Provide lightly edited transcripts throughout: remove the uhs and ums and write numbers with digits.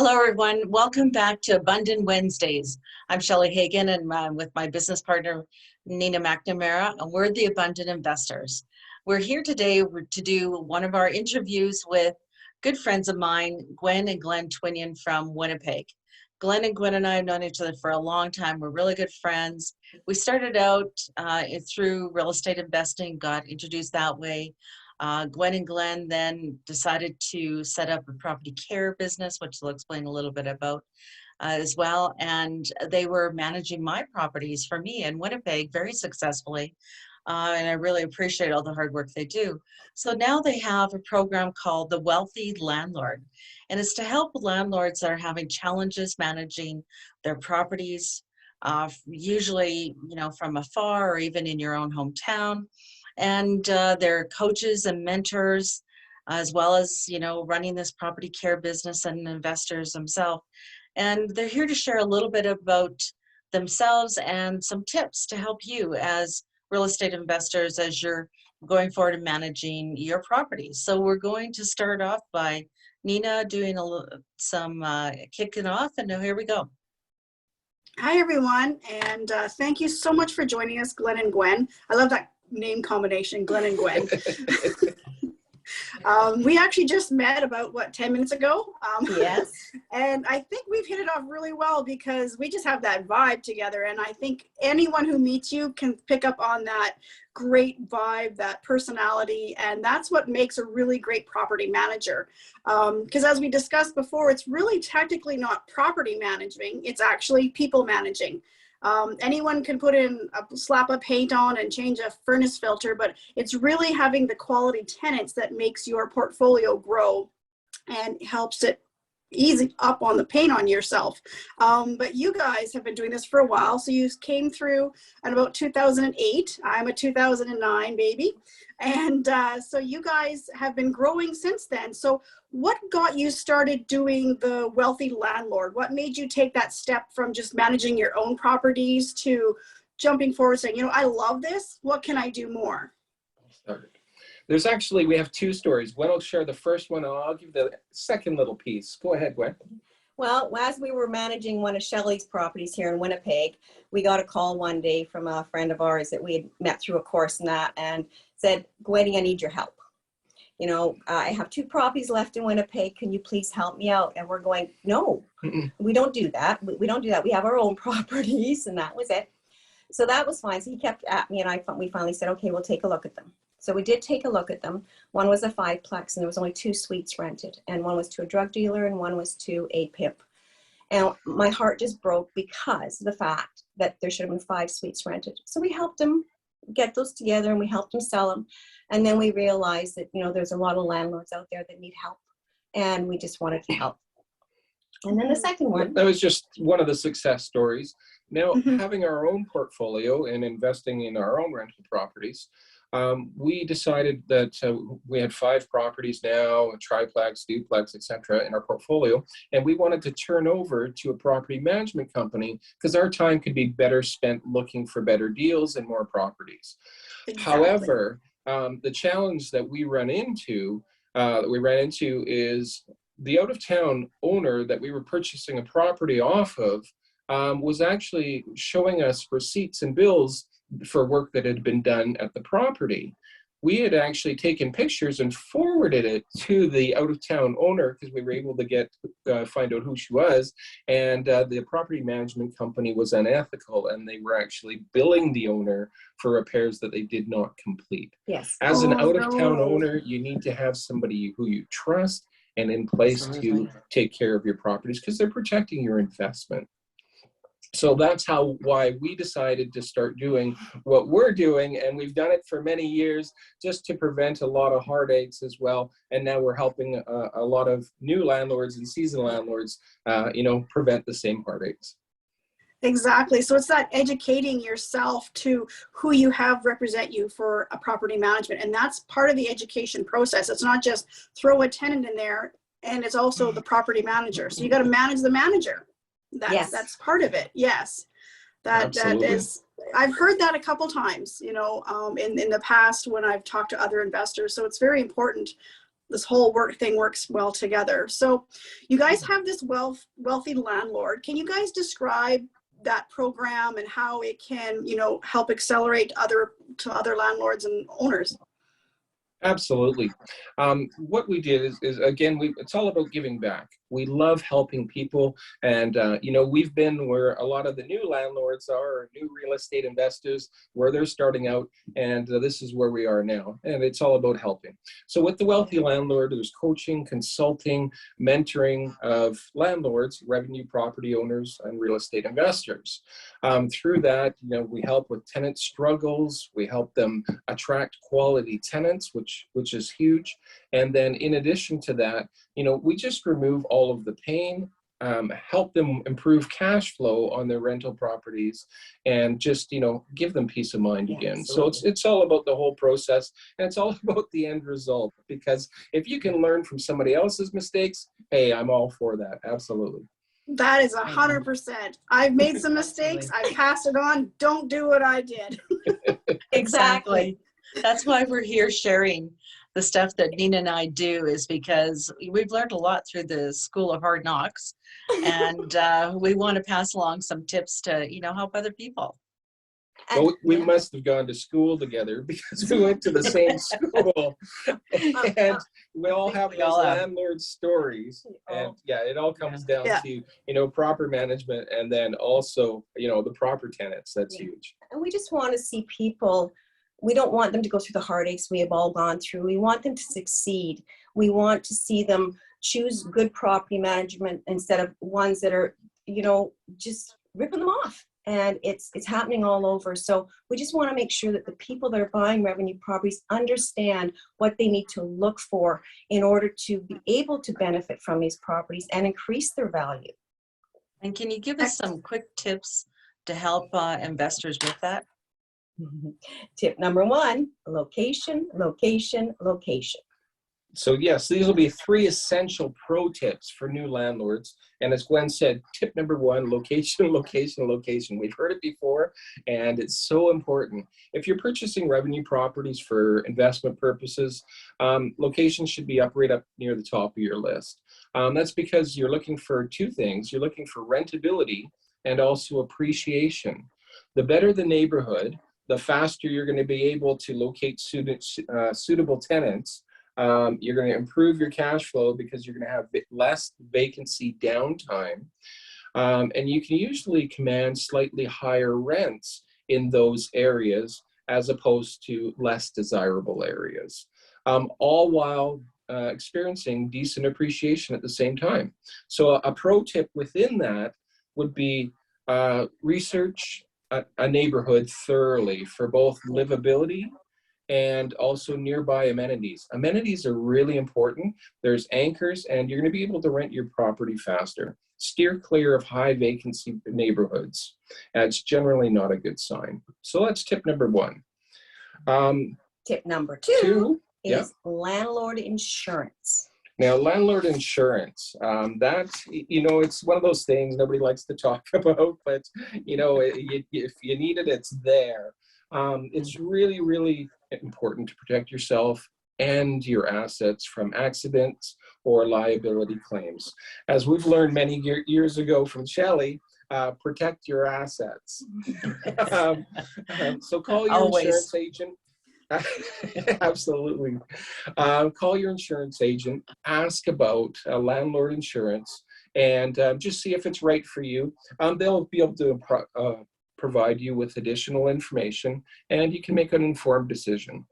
Hello, everyone. Welcome back to Abundant Wednesdays. I'm Shelley Hagan, and I'm with my business partner, Nina McNamara, and we're the Abundant Investors. We're here today to do one of our interviews with good friends of mine, Gwen and Glenn Tewnion from Winnipeg. Glenn and Gwen and I have known each other for a long time. We're really good friends. We started out through real estate investing, got introduced that way. Gwen and Glenn then decided to set up a property care business, which they'll explain a little bit about as well. And they were managing my properties for me in Winnipeg very successfully. And I really appreciate all the hard work they do. So now they have a program called the Wealthy Landlord. And it's to help landlords that are having challenges managing their properties, usually, from afar or even in your own hometown. And they're coaches and mentors, as well as, running this property care business and investors themselves. And they're here to share a little bit about themselves and some tips to help you as real estate investors as you're going forward and managing your properties. So we're going to start off by Nina doing some kicking off, and now here we go. Hi, everyone, and thank you so much for joining us, Glenn and Gwen. I love that name combination, Glenn and Gwen. We actually just met about 10 minutes ago. Yes. And I think we've hit it off really well because we just have that vibe together. And I think anyone who meets you can pick up on that great vibe, that personality. And that's what makes a really great property manager. Because as we discussed before, it's really technically not property managing. It's actually people managing. Anyone can put in slap a paint on and change a furnace filter, but it's really having the quality tenants that makes your portfolio grow and helps it ease up on the paint on yourself. But you guys have been doing this for a while. So you came through at about 2008. I'm a 2009 baby. And so you guys have been growing since then. So what got you started doing the Wealthy Landlord? What made you take that step from just managing your own properties to jumping forward saying, I love this. What can I do more? We have two stories. Gwen will share the first one, and I'll give the second little piece. Go ahead, Gwen. Well, as we were managing one of Shelley's properties here in Winnipeg, we got a call one day from a friend of ours that we had met through a course and said, Gwenny, I need your help. I have 2 properties left in Winnipeg. Can you please help me out? And we're going, no, we don't do that. We don't do that. We have our own properties, and that was it. So that was fine. So he kept at me, and we finally said, okay, we'll take a look at them. So we did take a look at them. One was a 5-plex, and there was only 2 suites rented. And one was to a drug dealer, and one was to a pimp. And my heart just broke because of the fact that there should have been 5 suites rented. So we helped them get those together, and we helped them sell them. And then we realized that, there's a lot of landlords out there that need help, and we just wanted to help. And then the second one. That was just one of the success stories. Now, having our own portfolio and investing in our own rental properties, we decided that we had 5 properties now, a triplex, duplex, etc. in our portfolio, and we wanted to turn over to a property management company because our time could be better spent looking for better deals and more properties. Exactly. However, the challenge that we ran into is the out-of-town owner that we were purchasing a property off of was actually showing us receipts and bills for work that had been done at the property. We had actually taken pictures and forwarded it to the out-of-town owner because we were able to find out who she was, and the property management company was unethical, and they were actually billing the owner for repairs that they did not complete. Yes. As an out-of-town owner, you need to have somebody who you trust and in place to take care of your properties because they're protecting your investment. So that's why we decided to start doing what we're doing, and we've done it for many years just to prevent a lot of heartaches as well. And now we're helping a lot of new landlords and seasoned landlords, prevent the same heartaches. Exactly. So it's that educating yourself to who you have represent you for a property management, and that's part of the education process. It's not just throw a tenant in there, and it's also the property manager. So you got to manage the manager. That's part of it. Yes. That is, I've heard that a couple times, in the past when I've talked to other investors. So it's very important this whole thing works well together. So you guys have this Wealthy Landlord. Can you guys describe that program and how it can, you know, help accelerate to other landlords and owners? Absolutely. What we did is again, it's all about giving back. We love helping people. And, you know, we've been where a lot of the new landlords are, new real estate investors, where they're starting out. And this is where we are now. And it's all about helping. So with the Wealthy Landlord, there's coaching, consulting, mentoring of landlords, revenue property owners, and real estate investors. Through that, you know, we help with tenant struggles. We help them attract quality tenants, which is huge. And then in addition to that, you know, we just remove all of the pain, help them improve cash flow on their rental properties, and just, you know, give them peace of mind again. So it's all about the whole process, and it's all about the end result, because if you can learn from somebody else's mistakes, hey, I'm all for that. Absolutely. That is 100%. I've made some mistakes. I've passed it on. Don't do what I did. Exactly. That's why we're here sharing the stuff that Nina and I do, is because we've learned a lot through the School of Hard Knocks, and we want to pass along some tips to, you know, help other people. Well, we must have gone to school together, because we went to the same school, and we all have those landlord stories. And yeah, it all comes down to, you know, proper management, and then also, you know, the proper tenants. That's huge. And we just want to see people. We don't want them to go through the heartaches we have all gone through. We want them to succeed. We want to see them choose good property management instead of ones that are, you know, just ripping them off. And it's happening all over. So we just want to make sure that the people that are buying revenue properties understand what they need to look for in order to be able to benefit from these properties and increase their value. And can you give us some quick tips to help investors with that? Tip number 1, location, location, location. So yes, these will be 3 essential pro tips for new landlords. And as Gwen said, tip number 1, location, location, location. We've heard it before, and it's so important. If you're purchasing revenue properties for investment purposes, location should be right up near the top of your list. That's because you're looking for 2 things. You're looking for rentability and also appreciation. The better the neighborhood, the faster you're going to be able to locate suitable tenants. You're going to improve your cash flow because you're going to have less vacancy downtime. And you can usually command slightly higher rents in those areas as opposed to less desirable areas, all while experiencing decent appreciation at the same time. So a pro tip within that would be research a neighborhood thoroughly for both livability and also nearby amenities. Amenities are really important. There's anchors, and you're going to be able to rent your property faster. Steer clear of high vacancy neighborhoods. That's generally not a good sign. So that's tip number 1. Tip number 2 is landlord insurance. Now, landlord insurance, that, you know, it's one of those things nobody likes to talk about, but, you know, if you need it, it's there. It's really, really important to protect yourself and your assets from accidents or liability claims. As we've learned many years ago from Shelley, protect your assets. So call your insurance agent. Absolutely. Call your insurance agent, ask about landlord insurance, and just see if it's right for you. They'll be able to provide you with additional information, and you can make an informed decision.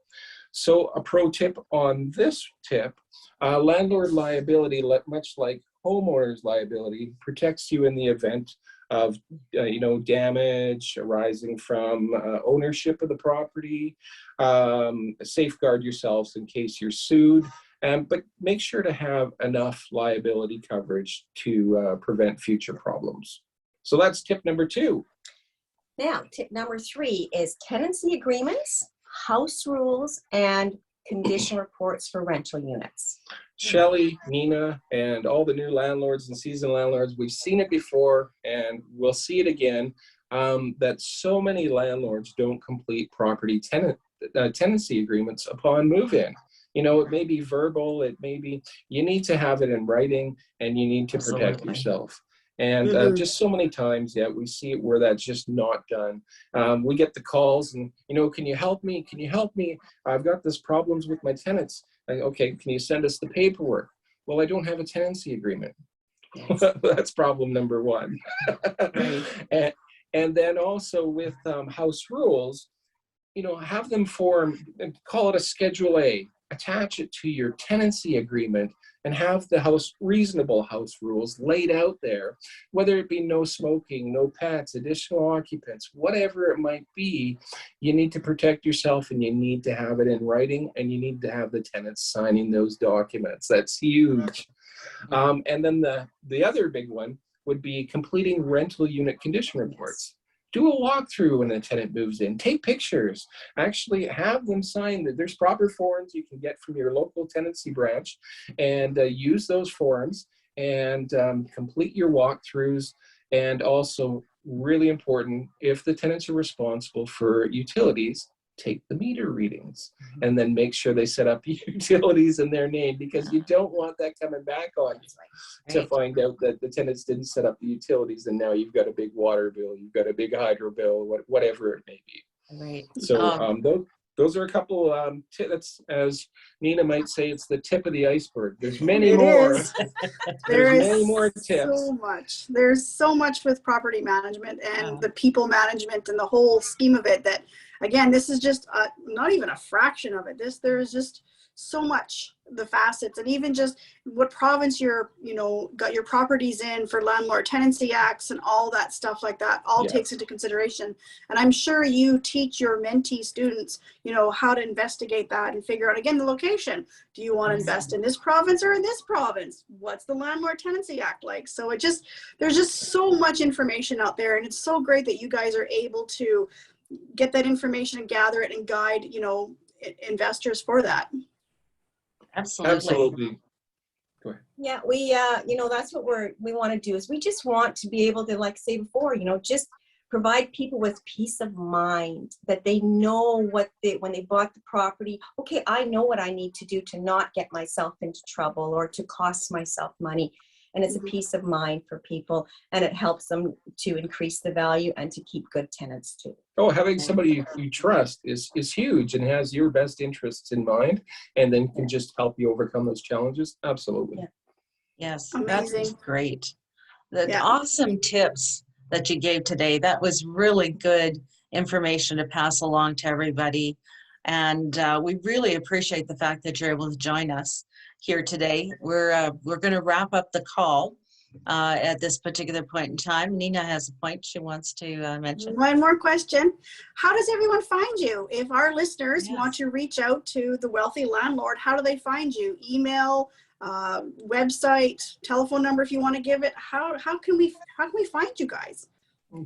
So a pro tip on this tip, landlord liability, much like homeowner's liability, protects you in the event of you know, damage arising from ownership of the property. Safeguard yourselves in case you're sued, but make sure to have enough liability coverage to prevent future problems. So that's tip number 2. Now, tip number 3 is tenancy agreements, house rules, and condition reports for rental units. Shelley, Nina, and all the new landlords and seasoned landlords, we've seen it before, and we'll see it again, that so many landlords don't complete property tenancy agreements upon move-in. You know, it may be verbal, it may be, you need to have it in writing, and you need to protect Absolutely. yourself. And just so many times, yeah, we see it where that's just not done. We get the calls and, you know, can you help me? Can you help me? I've got this problems with my tenants. Like, okay, can you send us the paperwork? Well, I don't have a tenancy agreement. Yes. That's problem number one. Right. And then also with house rules, you know, have them form, call it a Schedule A, attach it to your tenancy agreement, and have the reasonable house rules laid out there, whether it be no smoking, no pets, additional occupants, whatever it might be. You need to protect yourself, and you need to have it in writing, and you need to have the tenants signing those documents. That's huge. And then the other big one would be completing rental unit condition reports. Do a walkthrough when the tenant moves in. Take pictures. Actually have them sign that. There's proper forms you can get from your local tenancy branch, and use those forms, and complete your walkthroughs. And also, really important, if the tenants are responsible for utilities, take the meter readings, and then make sure they set up utilities in their name, because you don't want that coming back on you to find out that the tenants didn't set up the utilities, and now you've got a big water bill, you've got a big hydro bill, whatever it may be. Right. So those are a couple that's, as Nina might say, it's the tip of the iceberg. There's many more. There's many more tips. So much. There's so much with property management and the people management and the whole scheme of it that, again, this is just not even a fraction of it. There's just so much, the facets, and even just what province you're, you know, got your properties in for landlord tenancy acts and all that stuff like that all takes into consideration. And I'm sure you teach your mentee students, you know, how to investigate that and figure out, again, the location. Do you want to invest in this province or in this province? What's the landlord tenancy act like? So there's just so much information out there, and it's so great that you guys are able to get that information and gather it and guide, you know, investors for that. Absolutely. Go ahead. Yeah, we, you know, that's what we want to do, is we just want to be able to, like say before, you know, just provide people with peace of mind that they know when they bought the property, okay, I know what I need to do to not get myself into trouble or to cost myself money. And it's a peace of mind for people, and it helps them to increase the value and to keep good tenants too. Oh, having somebody you trust is huge, and has your best interests in mind, and then can just help you overcome those challenges. Absolutely. Yes, Amazing. that's great. The awesome tips that you gave today, that was really good information to pass along to everybody. And we really appreciate the fact that you're able to join us here today. We're going to wrap up the call at this particular point in time. Nina has a point she wants to mention. One more question. How does everyone find you? If our listeners want to reach out to the Wealthy Landlord, how do they find you? Email, website, telephone number, if you want to give it. How can we find you guys?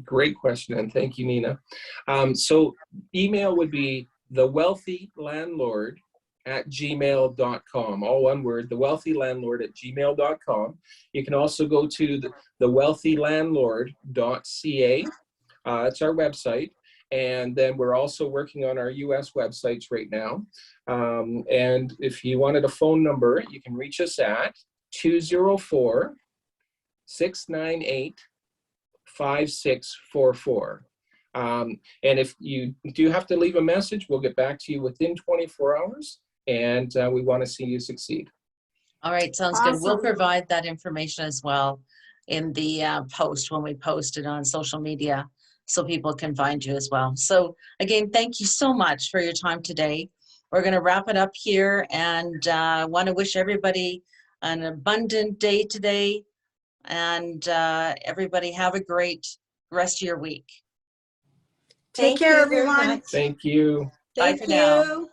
Great question, and thank you, Nina. So email would be thewealthylandlord@gmail.com, all one word, thewealthylandlord@gmail.com. You can also go to thewealthylandlord.ca. That's our website. And then we're also working on our US websites right now. And if you wanted a phone number, you can reach us at 204-698-5644. And if you do have to leave a message, we'll get back to you within 24 hours. And we want to see you succeed. All right, sounds good. We'll provide that information as well in the post when we post it on social media, so people can find you as well. So again, thank you so much for your time today. We're going to wrap it up here, and want to wish everybody an abundant day today, and everybody have a great rest of your week. Take care, everyone. Thank you. Bye for now.